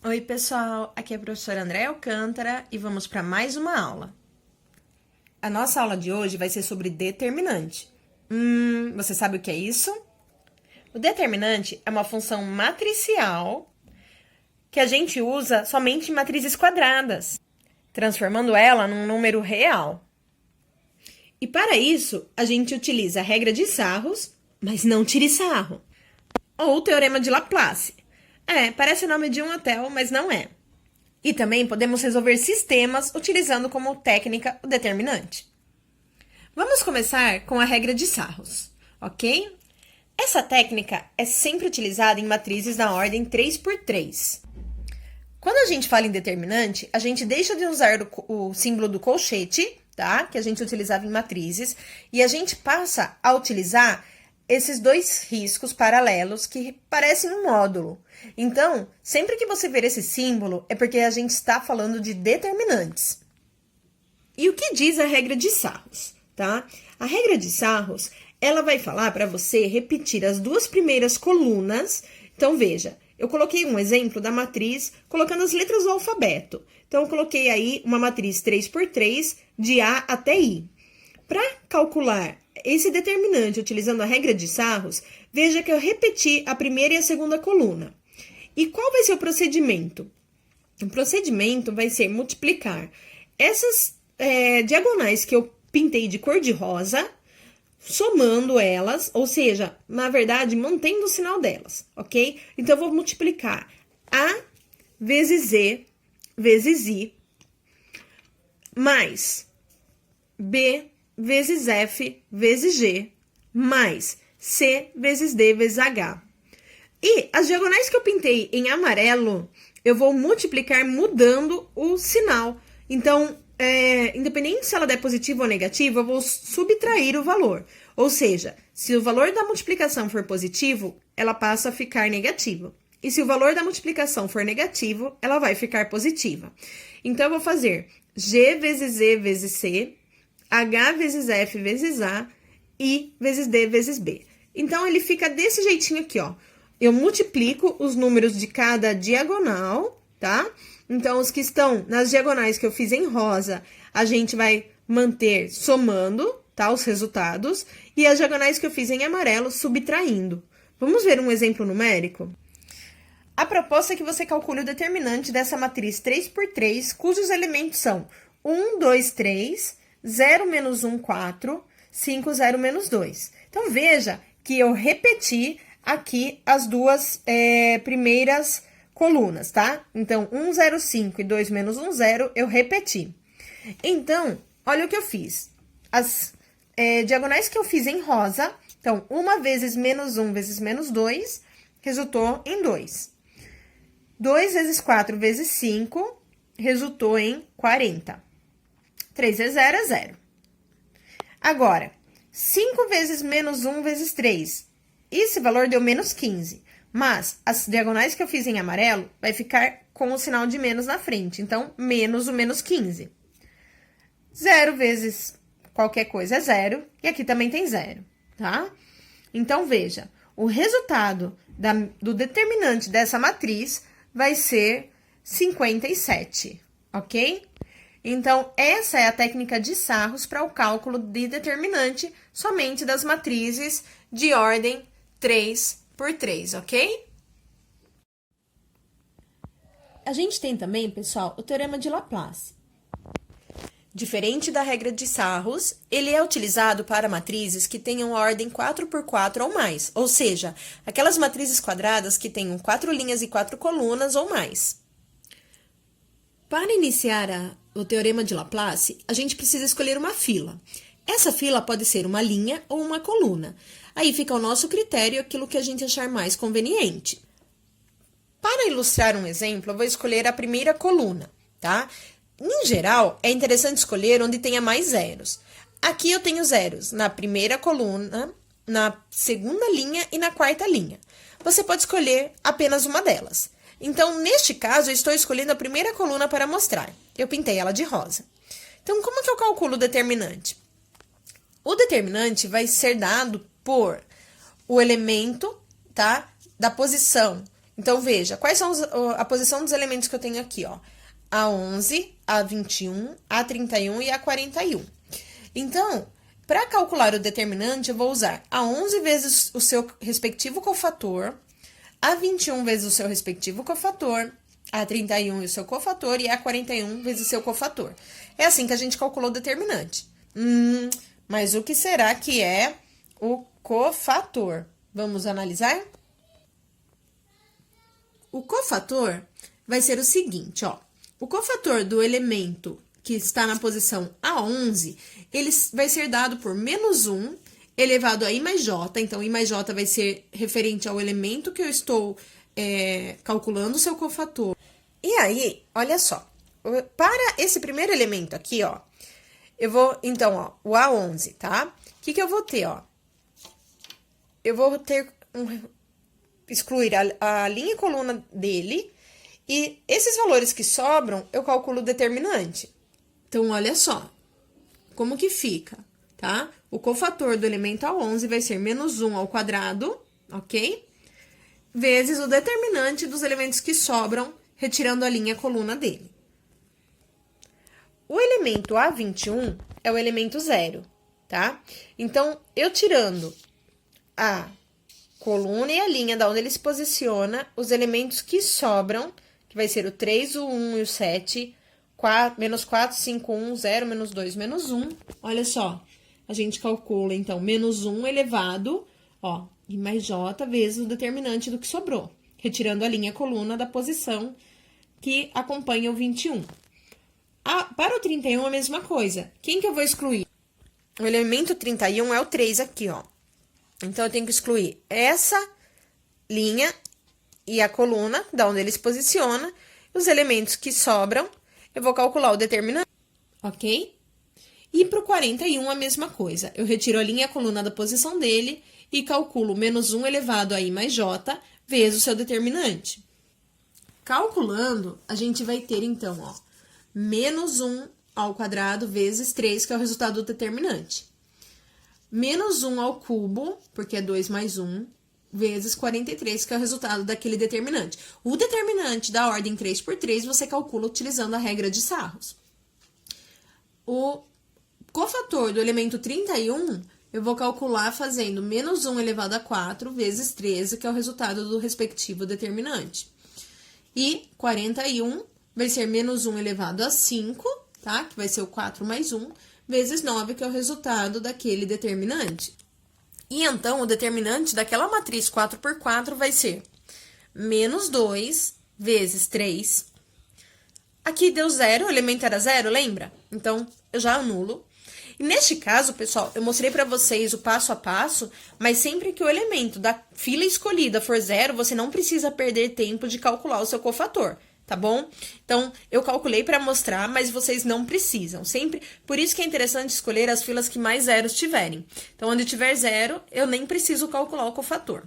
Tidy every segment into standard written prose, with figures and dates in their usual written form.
Oi, pessoal, aqui é a professora Andréa Alcântara e vamos para mais uma aula. A nossa aula de hoje vai ser sobre determinante. Você sabe o que é isso? O determinante é uma função matricial que a gente usa somente em matrizes quadradas, transformando ela num número real. E para isso, a gente utiliza a regra de Sarros, mas não tire sarro, ou o teorema de Laplace. Parece o nome de um hotel, mas não é. E também podemos resolver sistemas utilizando como técnica o determinante. Vamos começar com a regra de Sarros, ok? Essa técnica é sempre utilizada em matrizes na ordem 3x3. Quando a gente fala em determinante, a gente deixa de usar o símbolo do colchete, tá? Que a gente utilizava em matrizes, e a gente passa a utilizar esses dois riscos paralelos que parecem um módulo. Então, sempre que você ver esse símbolo, é porque a gente está falando de determinantes. E o que diz a regra de Sarros, tá? A regra de Sarros, ela vai falar para você repetir as duas primeiras colunas. Então, veja, eu coloquei um exemplo da matriz colocando as letras do alfabeto. Então, eu coloquei aí uma matriz 3x3 de A até I. Para calcular esse determinante utilizando a regra de Sarros, veja que eu repeti a primeira e a segunda coluna. E qual vai ser o procedimento? O procedimento vai ser multiplicar essas diagonais que eu pintei de cor de rosa, somando elas, ou seja, na verdade, mantendo o sinal delas, ok? Então, eu vou multiplicar A vezes Z vezes I, mais B vezes F vezes G, mais C vezes D vezes H. E as diagonais que eu pintei em amarelo, eu vou multiplicar mudando o sinal. Então, independente se ela der positivo ou negativo, eu vou subtrair o valor. Ou seja, se o valor da multiplicação for positivo, ela passa a ficar negativa. E se o valor da multiplicação for negativo, ela vai ficar positiva. Então, eu vou fazer G vezes Z vezes C, H vezes F vezes A, I vezes D vezes B. Então, ele fica desse jeitinho aqui, ó. Eu multiplico os números de cada diagonal, tá? Então, os que estão nas diagonais que eu fiz em rosa, a gente vai manter somando, tá? Os resultados. E as diagonais que eu fiz em amarelo, subtraindo. Vamos ver um exemplo numérico? A proposta é que você calcule o determinante dessa matriz 3x3, cujos elementos são 1, 2, 3... 0 menos 1, 4, 5, 0 menos 2. Então, veja que eu repeti aqui as duas primeiras colunas, tá? Então, 1, 0, 5 e 2 menos 1, 0, eu repeti. Então, olha o que eu fiz. As diagonais que eu fiz em rosa, então, 1 vezes menos 1 vezes menos 2, resultou em 2. 2 vezes 4 vezes 5, resultou em 40. 3 vezes 0 é 0. Agora, 5 vezes menos 1 vezes 3. Esse valor deu menos 15. Mas as diagonais que eu fiz em amarelo vai ficar com o sinal de menos na frente. Então, menos o menos 15. 0 vezes qualquer coisa é 0. E aqui também tem 0, tá? Então, veja. O resultado do determinante dessa matriz vai ser 57, ok? Então, essa é a técnica de Sarros para o cálculo de determinante somente das matrizes de ordem 3x3, ok? A gente tem também, pessoal, o teorema de Laplace. Diferente da regra de Sarros, ele é utilizado para matrizes que tenham ordem 4x4 ou mais, ou seja, aquelas matrizes quadradas que tenham 4 linhas e 4 colunas ou mais. Para iniciar o teorema de Laplace, a gente precisa escolher uma fila. Essa fila pode ser uma linha ou uma coluna. Aí fica ao nosso critério aquilo que a gente achar mais conveniente. Para ilustrar um exemplo, eu vou escolher a primeira coluna, tá? Em geral, é interessante escolher onde tenha mais zeros. Aqui eu tenho zeros na primeira coluna, na segunda linha e na quarta linha. Você pode escolher apenas uma delas. Então, neste caso, eu estou escolhendo a primeira coluna para mostrar. Eu pintei ela de rosa. Então, como que eu calculo o determinante? O determinante vai ser dado por o elemento, tá? Da posição Então, veja, quais são a posição dos elementos que eu tenho aqui, ó. A 11, a 21, a 31 e a 41. Então, para calcular o determinante, eu vou usar a 11 vezes o seu respectivo cofator, a 21 vezes o seu respectivo cofator, a 31 e o seu cofator e a 41 vezes o seu cofator. É assim que a gente calculou o determinante. Mas o que será que é o cofator? Vamos analisar? O cofator vai ser o seguinte, ó. O cofator do elemento que está na posição A11, ele vai ser dado por menos 1 elevado a I mais J. Então, I mais J vai ser referente ao elemento que eu estou calculando o seu cofator. E aí, olha só, para esse primeiro elemento aqui, ó, eu vou, então, ó, o A11, tá? O que eu vou ter, ó? Eu vou ter excluir a linha e coluna dele, e esses valores que sobram, eu calculo o determinante. Então, olha só, como que fica, tá? O cofator do elemento A11 vai ser menos 1 ao quadrado, ok? Vezes o determinante dos elementos que sobram, retirando a linha e a coluna dele. O elemento A21 é o elemento 0, tá? Então, eu tirando a coluna e a linha da onde ele se posiciona, os elementos que sobram, que vai ser o 3, o 1 e o 7, menos 4, 5, 1, 0, menos 2, menos 1. Olha só, a gente calcula, então, menos 1 elevado, ó, I mais J vezes o determinante do que sobrou, retirando a linha e a coluna da posição que acompanha o 21. Para o 31, a mesma coisa. Quem que eu vou excluir? O elemento 31 é o 3 aqui, ó. Então, eu tenho que excluir essa linha e a coluna, da onde ele se posiciona. Os elementos que sobram, eu vou calcular o determinante, ok? E para o 41, a mesma coisa. Eu retiro a linha e a coluna da posição dele e calculo menos 1 elevado a I mais J vezes o seu determinante. Calculando, a gente vai ter, então, ó, menos 1 ao quadrado vezes 3, que é o resultado do determinante. Menos 1 ao cubo, porque é 2 mais 1, vezes 43, que é o resultado daquele determinante. O determinante da ordem 3 por 3, você calcula utilizando a regra de Sarros. O cofator do elemento 31, eu vou calcular fazendo menos 1 elevado a 4 vezes 13, que é o resultado do respectivo determinante. E 41 vai ser menos 1 elevado a 5, tá? Que vai ser o 4 mais 1, vezes 9, que é o resultado daquele determinante. E então, o determinante daquela matriz 4 por 4 vai ser menos 2 vezes 3. Aqui deu 0, o elemento era 0, lembra? Então, eu já anulo. E neste caso, pessoal, eu mostrei para vocês o passo a passo, mas sempre que o elemento da fila escolhida for 0, você não precisa perder tempo de calcular o seu cofator, tá bom? Então, eu calculei para mostrar, mas vocês não precisam. Sempre, por isso que é interessante escolher as filas que mais zeros tiverem. Então, onde tiver 0, eu nem preciso calcular o cofator.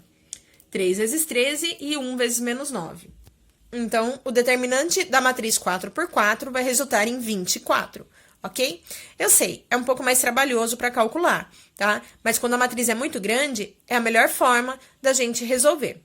3 vezes 13 e 1 vezes menos 9. Então, o determinante da matriz 4 por 4 vai resultar em 24, ok? Eu sei, é um pouco mais trabalhoso para calcular, tá? Mas quando a matriz é muito grande, é a melhor forma da gente resolver.